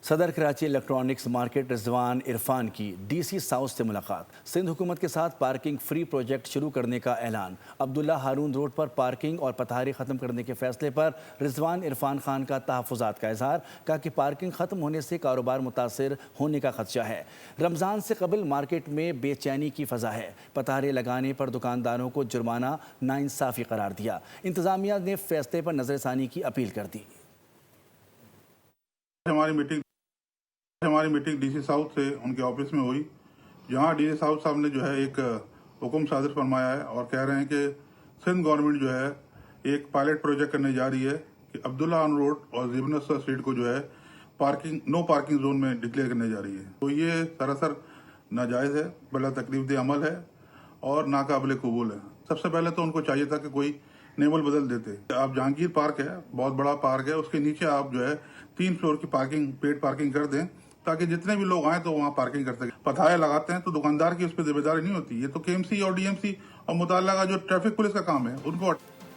صدر Karachi electronics market رضوان عرفان کی D C south سے ملاقات۔ سندھ حکومت کے ساتھ پارکنگ فری پروجیکٹ شروع کرنے کا اعلان۔ عبداللہ ہارون روڈ پر پارکنگ اور پتھاری ختم کرنے کے فیصلے پر رضوان عرفان خان کا تحفظات کا اظہار، کہا کہ پارکنگ ختم ہونے سے کاروبار متاثر ہونے کا خدشہ ہے۔ رمضان سے قبل مارکیٹ میں بے چینی کی فضا ہے۔ پتھارے لگانے پر دکانداروں کو جرمانہ ناانصافی قرار دیا۔ انتظامیہ نے فیصلے پر نظر ثانی کی اپیل کر دی۔ ہماری میٹنگ ڈی سی ساؤتھ سے ان کے آفس میں ہوئی، جہاں ڈی سی ساؤتھ صاحب نے جو ہے ایک حکم صادر فرمایا ہے اور کہہ رہے ہیں کہ سندھ گورنمنٹ جو ہے ایک پائلٹ پروجیکٹ کرنے جا رہی ہے کہ عبداللہ آن روڈ اور زیبن اسٹریٹ کو جو ہے نو پارکنگ زون میں ڈکلیئر کرنے جا رہی ہے۔ تو یہ سراسر ناجائز ہے، بلا تکلیف دہ عمل ہے اور ناقابل قبول ہے۔ سب سے پہلے تو ان کو چاہیے تھا کہ کوئی نیبل بدل دیتے۔ آپ جہانگیر پارک ہے، بہت بڑا پارک ہے، اس کے نیچے آپ جو ہے 3 فلور کی پارکنگ پیڈ پارکنگ کر دیں تاکہ جتنے بھی لوگ آئیں تو وہاں پارکنگ کر سکیں۔ پتھارے لگاتے ہیں تو دکاندار کی اس پہ ذمہ داری نہیں ہوتی، یہ تو کے ایم سی اور ڈی ایم سی اور متعلقہ جو ٹریفک پولیس کا کام ہے ان کو